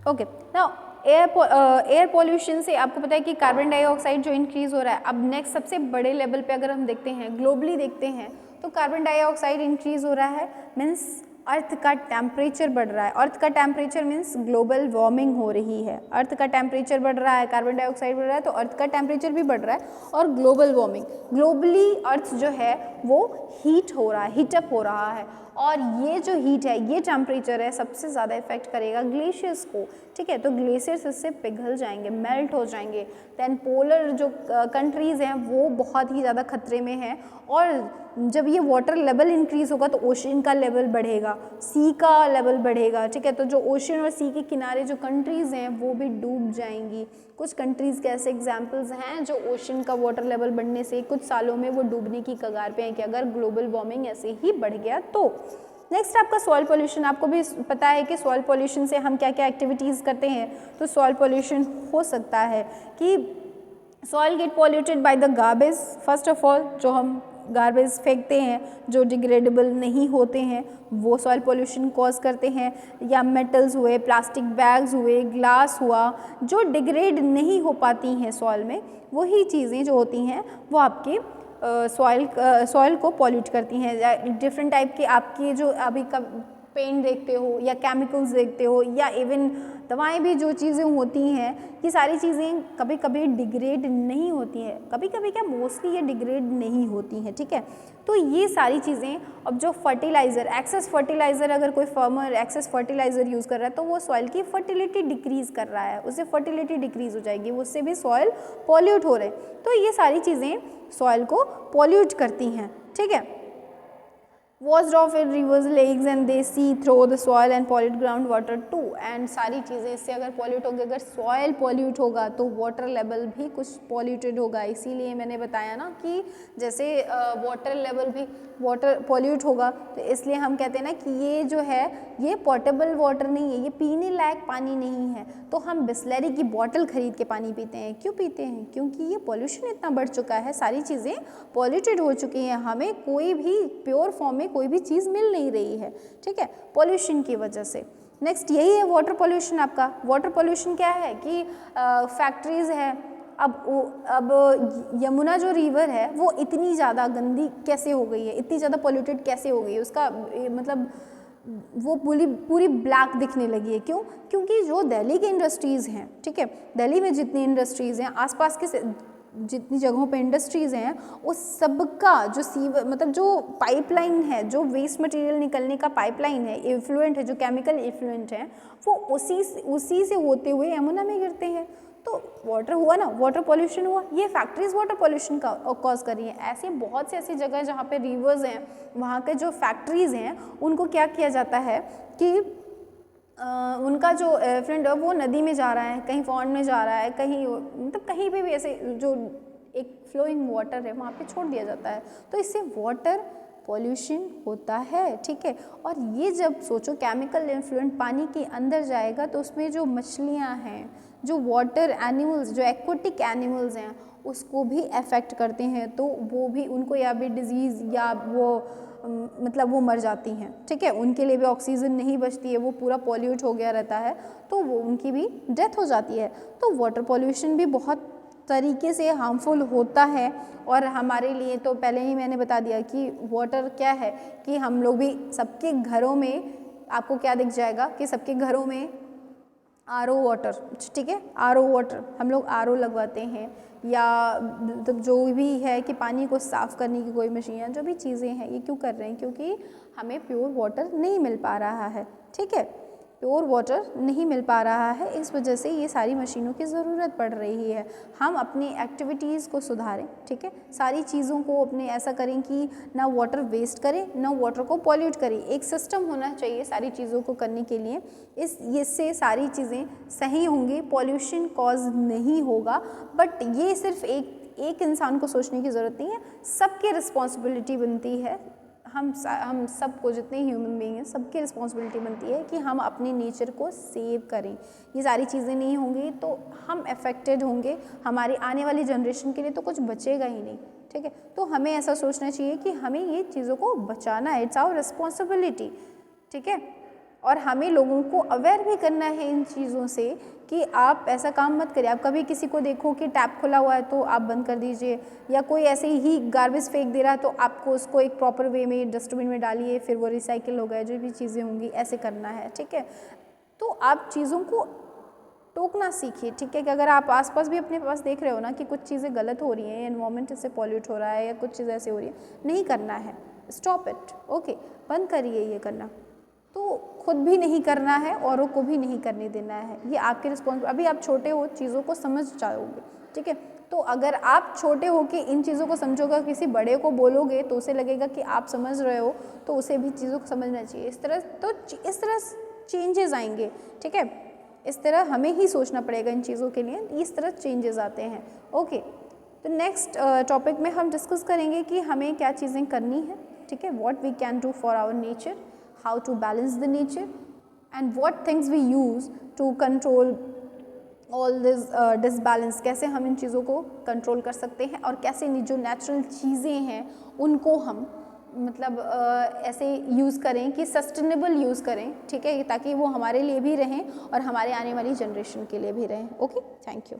Okay, now air pollution से आपको पता है कि कार्बन डाइऑक्साइड जो इंक्रीज हो रहा है, अब नेक्स्ट सबसे बड़े लेवल पे अगर हम देखते हैं, ग्लोबली देखते हैं, तो कार्बन डाइऑक्साइड इंक्रीज हो रहा है, मीन्स अर्थ का टेम्परेचर बढ़ रहा है। अर्थ का टेम्परेचर मीन्स ग्लोबल वार्मिंग हो रही है। अर्थ का टेम्परेचर बढ़ रहा है, कार्बन डाइऑक्साइड बढ़ रहा है, तो अर्थ का टेम्परेचर भी बढ़ रहा है। और ग्लोबल वार्मिंग, ग्लोबली अर्थ जो है वो हीट हो रहा है, हीटअप हो रहा है। और ये जो हीट है, ये टेम्परेचर है, सबसे ज़्यादा इफेक्ट करेगा ग्लेशियर्स को, ठीक है। तो ग्लेशियर्स इससे पिघल जाएंगे, मेल्ट हो जाएंगे। दैन पोलर जो कंट्रीज़ हैं वो बहुत ही ज़्यादा खतरे में हैं। और जब ये वाटर लेवल इंक्रीज़ होगा तो ओशन का लेवल बढ़ेगा, सी का लेवल बढ़ेगा, ठीक है। तो जो ओशन और सी के किनारे जो कंट्रीज़ हैं वो भी डूब जाएंगी। कुछ कंट्रीज़ के ऐसे एग्जाम्पल्स हैं जो ओशन का वाटर लेवल बढ़ने से कुछ सालों में वो डूबने की कगार पे हैं कि अगर ग्लोबल वार्मिंग ऐसे ही बढ़ गया तो। नेक्स्ट आपका सॉइल पोल्यूशन, आपको भी पता है कि सॉइल पोल्यूशन से हम क्या क्या एक्टिविटीज़ करते हैं। तो सॉइल पोल्यूशन हो सकता है कि soil get polluted by the garbage, first of all जो हम गार्बेज फेंकते हैं जो डिग्रेडेबल नहीं होते हैं वो सॉइल पोल्यूशन कॉज करते हैं, या मेटल्स हुए, प्लास्टिक बैग्स हुए, ग्लास हुआ, जो डिग्रेड नहीं हो पाती हैं सॉइल में, वही चीज़ें जो होती हैं वो आपके सॉइल को पॉल्यूट करती हैं। डिफरेंट टाइप के आपके जो अभी का पेंट देखते हो या केमिकल्स देखते हो या इवन दवाएं भी जो चीज़ें होती हैं, ये सारी चीज़ें कभी कभी डिग्रेड नहीं होती हैं, कभी कभी क्या मोस्टली ये डिग्रेड नहीं होती हैं, ठीक है। तो ये सारी चीज़ें, अब जो फर्टिलाइज़र, एक्सेस फर्टिलाइज़र, अगर कोई फार्मर एक्सेस फर्टिलाइज़र यूज़ कर रहा है तो वो सॉइल की फर्टिलिटी डिक्रीज़ कर रहा है, उससे फर्टिलिटी डिक्रीज़ हो जाएगी, उससे भी सॉइल पॉल्यूट हो रहे हैं। तो ये सारी चीज़ें सॉइल को पॉल्यूट करती हैं, ठीक है। washed off in rivers, lakes and they see through the soil and pollute groundwater too। And सारी चीज़ें इससे अगर पॉल्यूट होगी, अगर सॉइल पॉल्यूट होगा तो वाटर लेवल भी कुछ पॉल्यूटेड होगा। इसीलिए मैंने बताया ना कि जैसे वाटर लेवल भी वाटर पॉल्यूट होगा तो इसलिए हम कहते हैं ना कि ये जो है ये पोर्टेबल वाटर नहीं है, ये पीने लायक पानी नहीं है। तो हम बिस्लरी की बॉटल खरीद के पानी पीते हैं, क्यों पीते हैं? क्योंकि ये पॉल्यूशन इतना बढ़ चुका है, सारी चीज़ें पॉल्यूटेड हो चुकी हैं, हमें कोई भी प्योर फॉर्म में कोई भी चीज़ मिल नहीं रही है, ठीक है, पॉल्यूशन की वजह से। नेक्स्ट यही है वाटर पॉल्यूशन। आपका वाटर पॉल्यूशन क्या है कि फैक्ट्रीज़ है। अब यमुना जो रिवर है वो इतनी ज़्यादा गंदी कैसे हो गई है, इतनी ज़्यादा पॉल्यूटेड कैसे हो गई है, उसका मतलब वो पूरी ब्लैक दिखने लगी है। क्यों? क्योंकि जो दिल्ली की इंडस्ट्रीज़ हैं, ठीक है, दिल्ली में जितनी इंडस्ट्रीज़ हैं, आसपास के जितनी जगहों पे इंडस्ट्रीज़ हैं, उस सब का जो सीवर मतलब जो पाइपलाइन है, जो वेस्ट मटेरियल निकलने का पाइपलाइन है, इफ्लुएंट है, जो केमिकल इफ्लुएंट है, वो उसी से होते हुए यमुना में गिरते हैं। तो वाटर हुआ ना, वाटर पॉल्यूशन हुआ। ये फैक्ट्रीज वाटर पॉल्यूशन का कॉज कर रही हैं। ऐसे बहुत से ऐसी जगह जहाँ पे रिवर्स हैं, वहाँ के जो फैक्ट्रीज़ हैं उनको क्या किया जाता है कि उनका जो एफ्लुएंट है वो नदी में जा रहा है, कहीं पॉन्ड में जा रहा है, कहीं मतलब कहीं पे भी ऐसे जो एक फ्लोइंग वाटर है वहाँ पे छोड़ दिया जाता है। तो इससे वाटर पॉल्यूशन होता है, ठीक है। और ये जब सोचो केमिकल इन्फ्लुएंट पानी के अंदर जाएगा तो उसमें जो मछलियाँ हैं, जो वाटर एनिमल्स, जो एक्वाटिक एनिमल्स हैं, उसको भी अफेक्ट करते हैं। तो वो भी उनको या भी डिजीज़ या वो मतलब वो मर जाती हैं, ठीक है, उनके लिए भी ऑक्सीजन नहीं बचती है, वो पूरा पॉल्यूट हो गया रहता है, तो वो उनकी भी डेथ हो जाती है। तो वाटर पॉल्यूशन भी बहुत तरीके से हार्मफुल होता है। और हमारे लिए तो पहले ही मैंने बता दिया कि वाटर क्या है कि हम लोग भी सबके घरों में, आपको क्या दिख जाएगा कि सबके घरों में आरओ वाटर, ठीक है, आरओ वाटर, हम लोग आरओ लगवाते हैं, या मतलब जो भी है कि पानी को साफ़ करने की कोई मशीन, जो भी चीज़ें हैं, ये क्यों कर रहे हैं? क्योंकि हमें प्योर वाटर नहीं मिल पा रहा है, ठीक है, प्योर वाटर नहीं मिल पा रहा है, इस वजह से ये सारी मशीनों की ज़रूरत पड़ रही है। हम अपनी एक्टिविटीज़ को सुधारें, ठीक है, सारी चीज़ों को अपने ऐसा करें कि ना वाटर वेस्ट करें, ना वाटर को पॉल्यूट करें। एक सिस्टम होना चाहिए सारी चीज़ों को करने के लिए, इससे सारी चीज़ें सही होंगी, पॉल्यूशन कॉज नहीं होगा। बट ये सिर्फ एक इंसान को सोचने की ज़रूरत नहीं है, सबकी रिस्पॉन्सिबिलिटी बनती है। हम सबको, जितने ह्यूमन बीइंग हैं, सबकी रिस्पॉन्सिबिलिटी बनती है कि हम अपने नेचर को सेव करें। ये सारी चीज़ें नहीं होंगी तो हम अफेक्टेड होंगे, हमारी आने वाली जनरेशन के लिए तो कुछ बचेगा ही नहीं, ठीक है। तो हमें ऐसा सोचना चाहिए कि हमें ये चीज़ों को बचाना है, इट्स आवर रिस्पॉन्सिबिलिटी, ठीक है। और हमें लोगों को अवेयर भी करना है इन चीज़ों से कि आप ऐसा काम मत करिए। आप कभी किसी को देखो कि टैप खुला हुआ है तो आप बंद कर दीजिए, या कोई ऐसे ही गार्बेज फेंक दे रहा है तो आपको उसको एक प्रॉपर वे में डस्टबिन में डालिए, फिर वो रिसाइकिल होगा, जो भी चीज़ें होंगी ऐसे करना है, ठीक है। तो आप चीज़ों को टोकना सीखिए, ठीक है, कि अगर आप आसपास भी अपने पास देख रहे हो ना कि कुछ चीज़ें गलत हो रही हैं, एनवायरनमेंट इससे पॉल्यूट हो रहा है या कुछ चीज़ ऐसे हो रही है, नहीं करना है, स्टॉप इट, ओके, बंद करिए ये करना। तो खुद भी नहीं करना है, औरों को भी नहीं करने देना है, ये आपके रिस्पॉन्स। अभी आप छोटे हो, चीज़ों को समझ जाओगे, ठीक है। तो अगर आप छोटे हो कि इन चीज़ों को समझोगे, किसी बड़े को बोलोगे तो उसे लगेगा कि आप समझ रहे हो, तो उसे भी चीज़ों को समझना चाहिए। इस तरह चेंजेस आएंगे, ठीक है। इस तरह हमें ही सोचना पड़ेगा इन चीज़ों के लिए, इस तरह चेंजेस आते हैं, ओके। तो नेक्स्ट टॉपिक में हम डिस्कस करेंगे कि हमें क्या चीज़ें करनी है, ठीक है, what we can do for our nature, how to balance the nature, and what things we use to control all this disbalance, कैसे हम इन चीज़ों को कंट्रोल कर सकते हैं, और कैसे जो नेचुरल चीज़ें हैं उनको हम मतलब ऐसे यूज़ करें कि सस्टेनेबल यूज़ करें, ठीक है, ताकि वो हमारे लिए भी रहें और हमारे आने वाली जनरेशन के लिए भी रहें। Okay, thank you.